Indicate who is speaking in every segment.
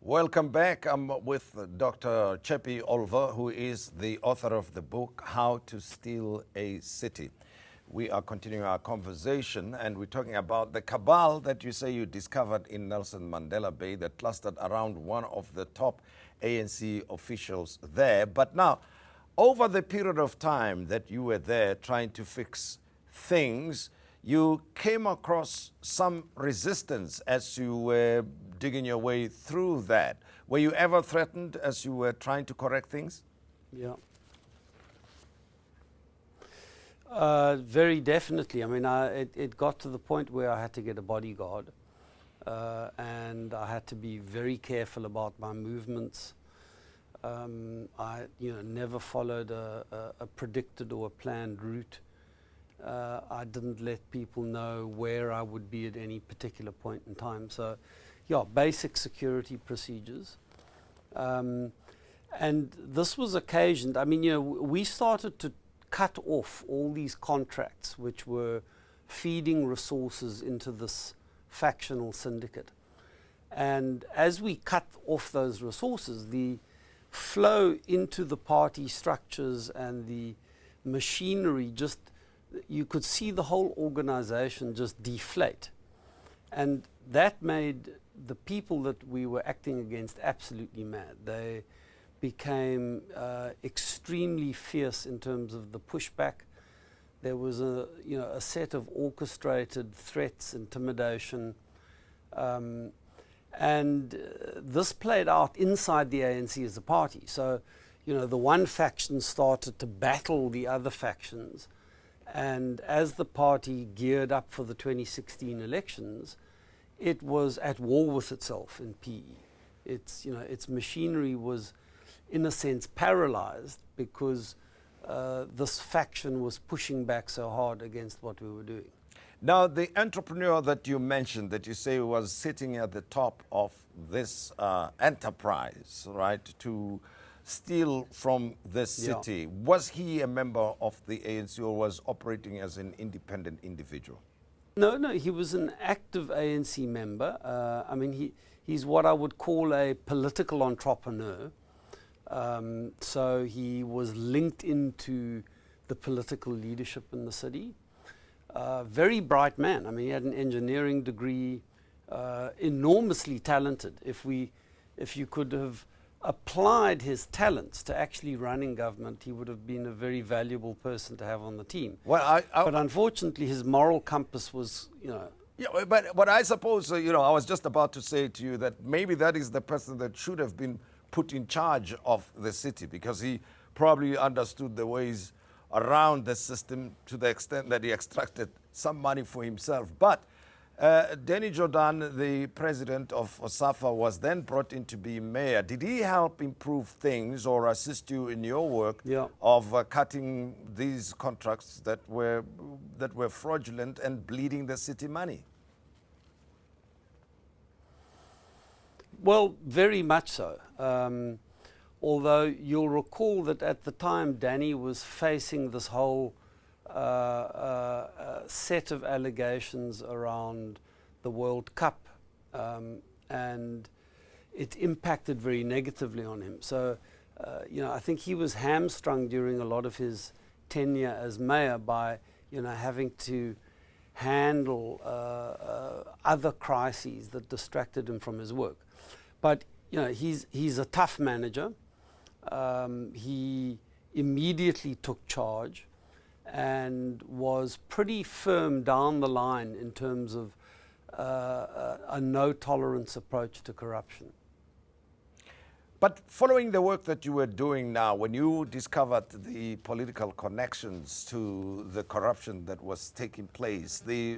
Speaker 1: Welcome back. I'm with Dr. Crispian Olver, who is the author of the book, How to Steal a City. We are continuing our conversation, and we're talking about the cabal that you say you discovered in Nelson Mandela Bay that clustered around one of the top ANC officials there. But now, over the period of time that you were there trying to fix things, you came across some resistance as you were digging your way through that. Were you ever threatened as you were trying to correct things?
Speaker 2: Yeah. Very definitely. I mean, it got to the point where I had to get a bodyguard, and I had to be very careful about my movements. I never followed a predicted or a planned route. I didn't let people know where I would be at any particular point in time. So, yeah, basic security procedures. And this was occasioned, I mean, we started to cut off all these contracts which were feeding resources into this factional syndicate. And as we cut off those resources, the flow into the party structures and the machinery just, you could see the whole organization just deflate. And that made the people that we were acting against absolutely mad. They became extremely fierce in terms of the pushback. There was a set of orchestrated threats, intimidation, and this played out inside the ANC as a party. So, the one faction started to battle the other factions, and as the party geared up for the 2016 elections, it was at war with itself in PE. Its machinery was, in a sense, paralyzed because this faction was pushing back so hard against what we were doing.
Speaker 1: Now, the entrepreneur that you mentioned, that you say was sitting at the top of this enterprise, right, to steal from this city, was he a member of the ANC or was operating as an independent individual?
Speaker 2: No, he was an active ANC member. I mean, he's what I would call a political entrepreneur. So he was linked into the political leadership in the city. Very bright man. I mean, he had an engineering degree, enormously talented. If you could have applied his talents to actually running government, he would have been a very valuable person to have on the team.
Speaker 1: Well,
Speaker 2: but unfortunately, his moral compass was,
Speaker 1: Yeah, but I suppose, I was just about to say to you that maybe that is the person that should have been put in charge of the city, because he probably understood the ways around the system to the extent that he extracted some money for himself. But Danny Jordan, the president of OSAFA, was then brought in to be mayor. Did he help improve things or assist you in your work of cutting these contracts that were fraudulent and bleeding the city money?
Speaker 2: Well, very much so. Although you'll recall that at the time Danny was facing this whole set of allegations around the World Cup, and it impacted very negatively on him. So, I think he was hamstrung during a lot of his tenure as mayor by, having to handle other crises that distracted him from his work. But, he's a tough manager. He immediately took charge and was pretty firm down the line in terms of a no-tolerance approach to corruption.
Speaker 1: But following the work that you were doing now, when you discovered the political connections to the corruption that was taking place, the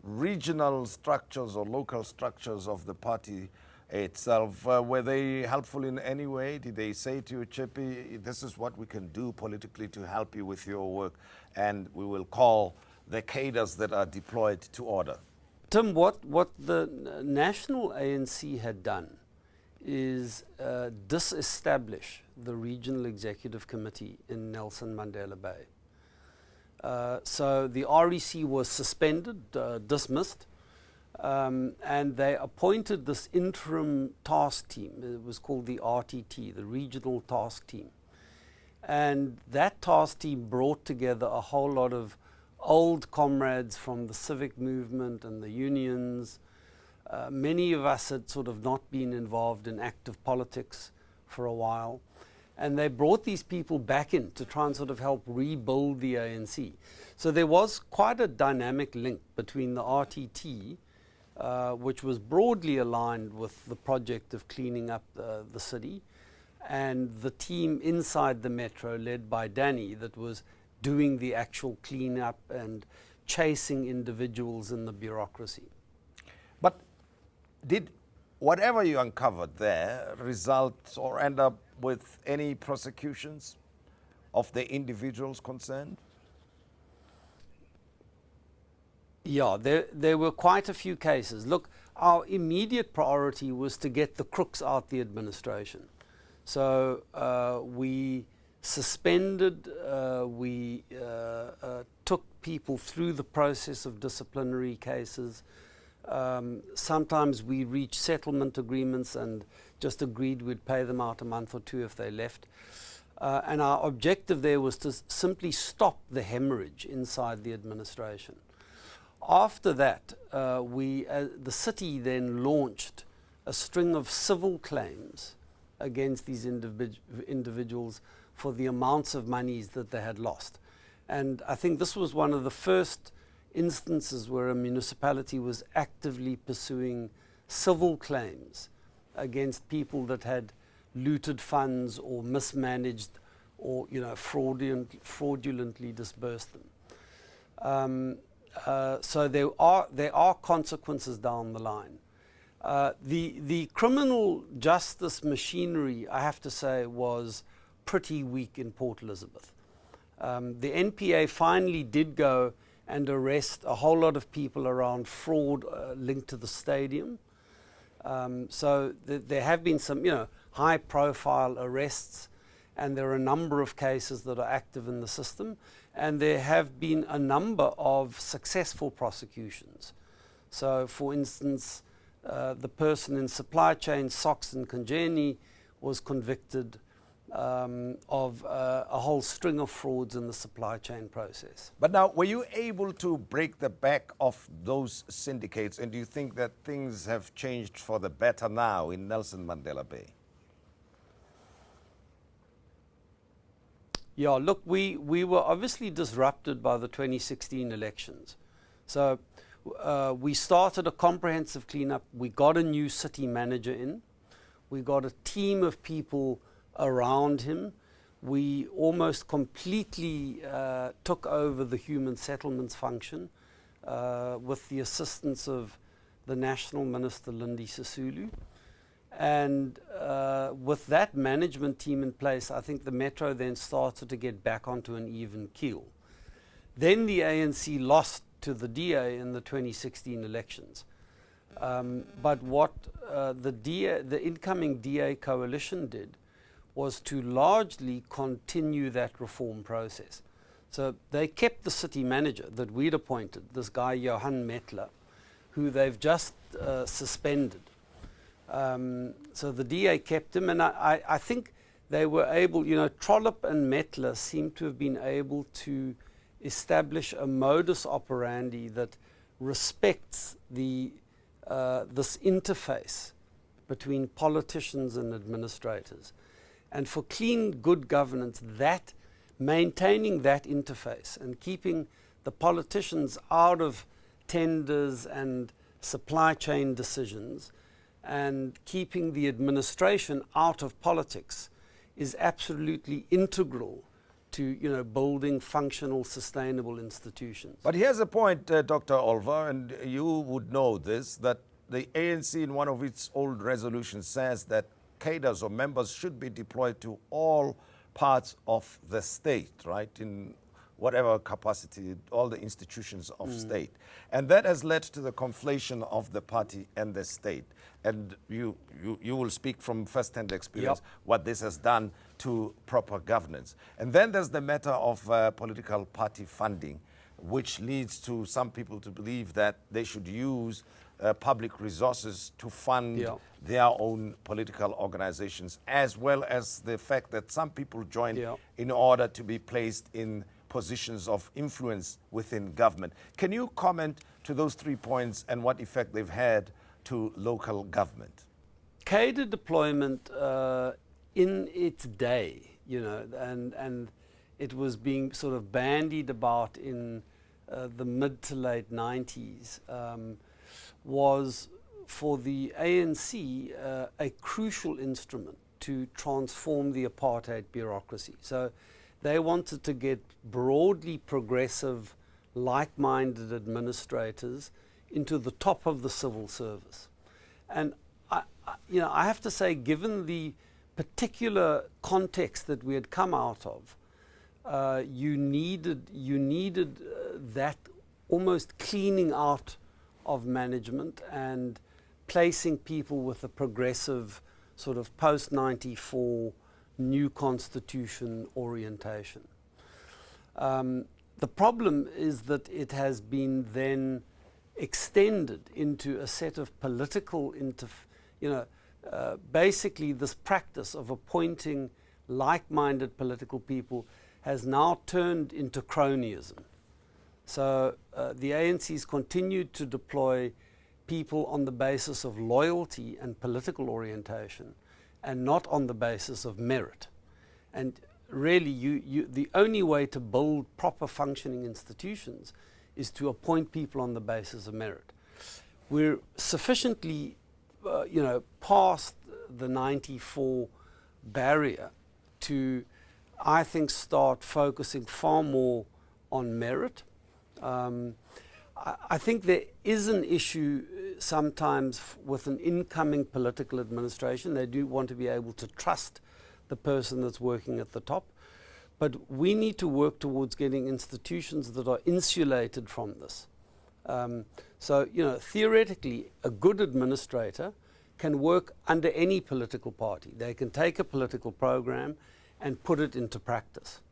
Speaker 1: regional structures or local structures of the party itself, were they helpful in any way? Did they say to you, Crispy, this is what we can do politically to help you with your work, and we will call the cadres that are deployed to order?
Speaker 2: Tim, what the national ANC had done is disestablish the Regional Executive Committee in Nelson Mandela Bay. So the REC was suspended, dismissed. And they appointed this interim task team. It was called the RTT, the Regional Task Team. And that task team brought together a whole lot of old comrades from the civic movement and the unions. Many of us had sort of not been involved in active politics for a while. And they brought these people back in to try and sort of help rebuild the ANC. So there was quite a dynamic link between the RTT, which was broadly aligned with the project of cleaning up the city, and the team inside the metro led by Danny that was doing the actual cleanup and chasing individuals in the bureaucracy.
Speaker 1: But did whatever you uncovered there result or end up with any prosecutions of the individuals concerned?
Speaker 2: Yeah, there were quite a few cases. Look, our immediate priority was to get the crooks out the administration. So we suspended, we took people through the process of disciplinary cases. Sometimes we reached settlement agreements and just agreed we'd pay them out a month or two if they left. And our objective there was to simply stop the hemorrhage inside the administration. After that, the city then launched a string of civil claims against these individuals for the amounts of monies that they had lost. And I think this was one of the first instances where a municipality was actively pursuing civil claims against people that had looted funds or mismanaged or fraudulently disbursed them. So there are consequences down the line. The criminal justice machinery, I have to say, was pretty weak in Port Elizabeth. The NPA finally did go and arrest a whole lot of people around fraud linked to the stadium. So there have been some, high-profile arrests, and there are a number of cases that are active in the system, and there have been a number of successful prosecutions. So, for instance, the person in supply chain, Soxon Kanjeni, was convicted of a whole string of frauds in the supply chain process.
Speaker 1: But now, were you able to break the back of those syndicates, and do you think that things have changed for the better now in Nelson Mandela Bay?
Speaker 2: Yeah, look, we were obviously disrupted by the 2016 elections. So we started a comprehensive cleanup. We got a new city manager in. We got a team of people around him. We almost completely took over the human settlements function with the assistance of the National Minister, Lindy Sisulu. And with that management team in place, I think the Metro then started to get back onto an even keel. Then the ANC lost to the DA in the 2016 elections. But what the incoming DA coalition did was to largely continue that reform process. So they kept the city manager that we'd appointed, this guy Johan Metler, who they've just suspended. So the DA kept him, and I think they were able, Trollop and Metler seem to have been able to establish a modus operandi that respects this interface between politicians and administrators. And for clean, good governance, maintaining that interface and keeping the politicians out of tenders and supply chain decisions and keeping the administration out of politics is absolutely integral to building functional, sustainable institutions.
Speaker 1: But here's the point, Dr. Olver, and you would know this, that the ANC in one of its old resolutions says that cadres or members should be deployed to all parts of the state, right, in whatever capacity, all the institutions of state. And that has led to the conflation of the party and the state. And you will speak from first-hand experience what this has done to proper governance. And then there's the matter of political party funding. which leads to some people to believe that they should use public resources to fund their own political organizations, as well as the fact that some people join in order to be placed in positions of influence within government. Can you comment to those 3 points and what effect they've had to local government?
Speaker 2: Cadre deployment in its day, you know, and it was being sort of bandied about in the mid to late 90s, was for the ANC a crucial instrument to transform the apartheid bureaucracy. So they wanted to get broadly progressive, like-minded administrators into the top of the civil service. And I have to say, given the particular context that we had come out of, you needed that almost cleaning out of management and placing people with a progressive sort of post-94 new constitution orientation. The problem is that it has been then extended into a set of political, basically this practice of appointing like-minded political people has now turned into cronyism. So the ANC's continued to deploy people on the basis of loyalty and political orientation, and not on the basis of merit. And really, the only way to build proper functioning institutions is to appoint people on the basis of merit. We're sufficiently, past the 94 barrier to, I think, start focusing far more on merit. I think there is an issue sometimes with an incoming political administration. They do want to be able to trust the person that's working at the top. But we need to work towards getting institutions that are insulated from this. Theoretically, a good administrator can work under any political party. They can take a political program and put it into practice.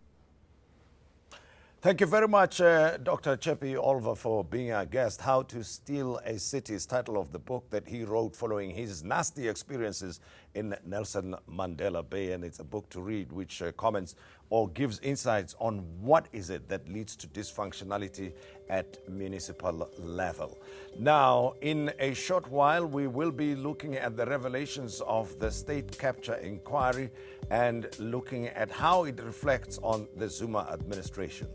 Speaker 1: Thank you very much, Dr. Crispian Olver, for being our guest. How to Steal a City is the title of the book that he wrote following his nasty experiences in Nelson Mandela Bay. And it's a book to read which comments or gives insights on what is it that leads to dysfunctionality at municipal level. Now, in a short while, we will be looking at the revelations of the state capture inquiry and looking at how it reflects on the Zuma administration.